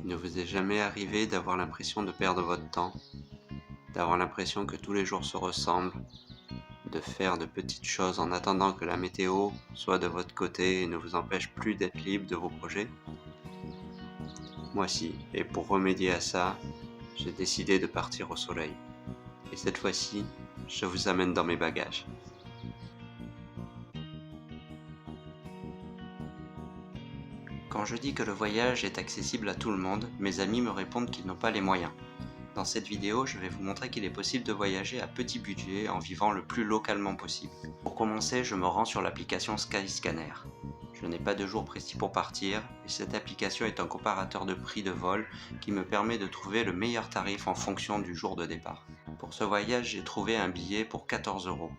Il ne vous est jamais arrivé d'avoir l'impression de perdre votre temps, d'avoir l'impression que tous les jours se ressemblent, de faire de petites choses en attendant que la météo soit de votre côté et ne vous empêche plus d'être libre de vos projets? Moi si, et pour remédier à ça, j'ai décidé de partir au soleil. Et cette fois-ci, je vous amène dans mes bagages. Quand je dis que le voyage est accessible à tout le monde, mes amis me répondent qu'ils n'ont pas les moyens. Dans cette vidéo, je vais vous montrer qu'il est possible de voyager à petit budget en vivant le plus localement possible. Pour commencer, je me rends sur l'application Skyscanner. Je n'ai pas de jour précis pour partir, et cette application est un comparateur de prix de vol qui me permet de trouver le meilleur tarif en fonction du jour de départ. Pour ce voyage, j'ai trouvé un billet pour 14 €.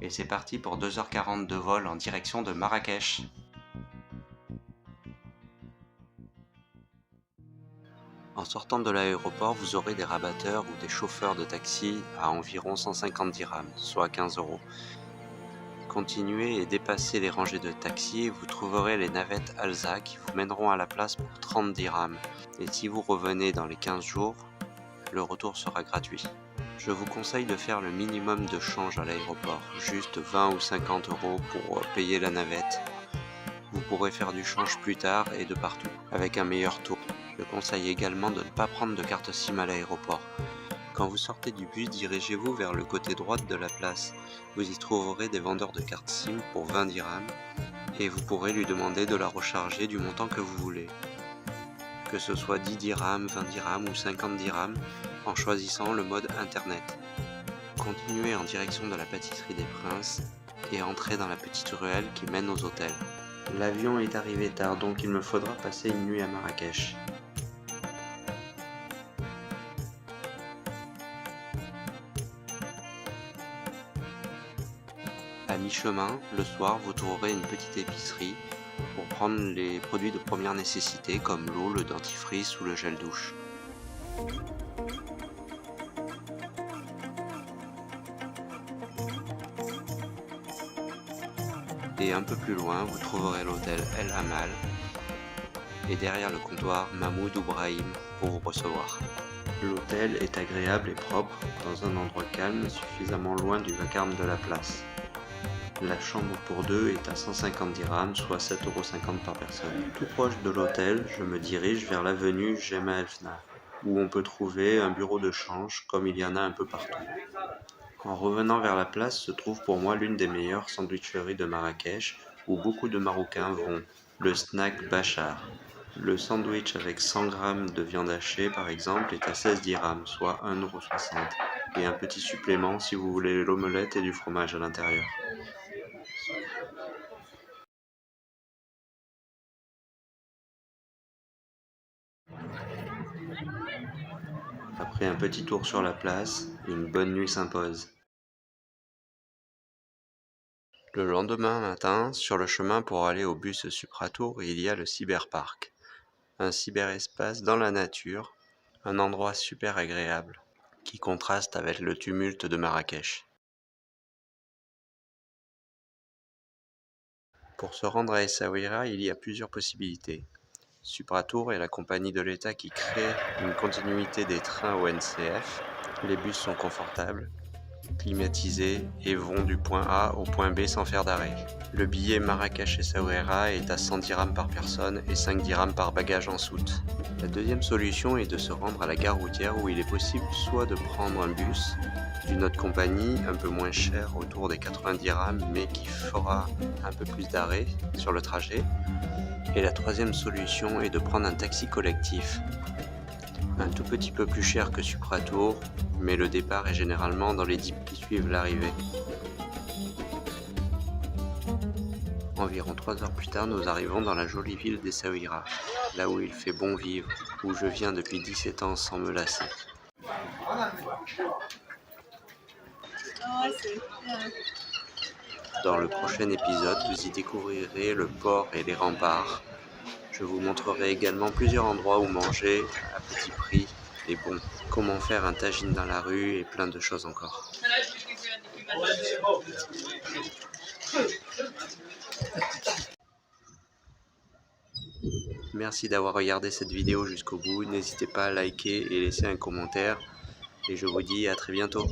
Et c'est parti pour 2h40 de vol en direction de Marrakech. En sortant de l'aéroport, vous aurez des rabatteurs ou des chauffeurs de taxi à environ 150 dirhams, soit 15 €. Continuez et dépassez les rangées de taxis et vous trouverez les navettes Alsa qui vous mèneront à la place pour 30 dirhams. Et si vous revenez dans les 15 jours, le retour sera gratuit. Je vous conseille de faire le minimum de change à l'aéroport, juste 20 ou 50 € pour payer la navette. Vous pourrez faire du change plus tard et de partout, avec un meilleur taux. Je conseille également de ne pas prendre de carte SIM à l'aéroport. Quand vous sortez du bus, dirigez-vous vers le côté droit de la place. Vous y trouverez des vendeurs de cartes SIM pour 20 dirhams et vous pourrez lui demander de la recharger du montant que vous voulez. Que ce soit 10 dirhams, 20 dirhams ou 50 dirhams en choisissant le mode internet. Continuez en direction de la pâtisserie des Princes et entrez dans la petite ruelle qui mène aux hôtels. L'avion est arrivé tard, donc il me faudra passer une nuit à Marrakech. À mi-chemin, le soir, vous trouverez une petite épicerie pour prendre les produits de première nécessité comme l'eau, le dentifrice ou le gel douche. Et un peu plus loin, vous trouverez l'hôtel El Hamal et derrière le comptoir Mahmoud Oubrahim pour vous recevoir. L'hôtel est agréable et propre, dans un endroit calme, suffisamment loin du vacarme de la place. La chambre pour deux est à 150 dirhams, soit 7,50 € par personne. Tout proche de l'hôtel, je me dirige vers l'avenue Jemaa El Fna, où on peut trouver un bureau de change, comme il y en a un peu partout. En revenant vers la place se trouve pour moi l'une des meilleures sandwicheries de Marrakech, où beaucoup de Marocains vont, le snack Bachar. Le sandwich avec 100 g de viande hachée par exemple est à 16 dirhams, soit 1,60 €, et un petit supplément si vous voulez l'omelette et du fromage à l'intérieur. Après un petit tour sur la place, une bonne nuit s'impose. Le lendemain matin, sur le chemin pour aller au bus Supratour, il y a le Cyberpark. Un cyberespace dans la nature, un endroit super agréable, qui contraste avec le tumulte de Marrakech. Pour se rendre à Essaouira, il y a plusieurs possibilités. Supratour est la compagnie de l'État qui crée une continuité des trains au NCF. Les bus sont confortables, climatisés et vont du point A au point B sans faire d'arrêt. Le billet Marrakech-Essaouira est à 100 dirhams par personne et 5 dirhams par bagage en soute. La deuxième solution est de se rendre à la gare routière où il est possible soit de prendre un bus d'une autre compagnie un peu moins cher autour des 80 dirhams mais qui fera un peu plus d'arrêts sur le trajet. Et la troisième solution est de prendre un taxi collectif. Un tout petit peu plus cher que Supratour, mais le départ est généralement dans les 10 qui suivent l'arrivée. Environ 3 heures plus tard, nous arrivons dans la jolie ville d'Essaouira, là où il fait bon vivre, où je viens depuis 17 ans sans me lasser. Dans le prochain épisode, vous y découvrirez le port et les remparts. Je vous montrerai également plusieurs endroits où manger à petit prix et bon, comment faire un tagine dans la rue et plein de choses encore. Merci d'avoir regardé cette vidéo jusqu'au bout. N'hésitez pas à liker et laisser un commentaire. Et je vous dis à très bientôt.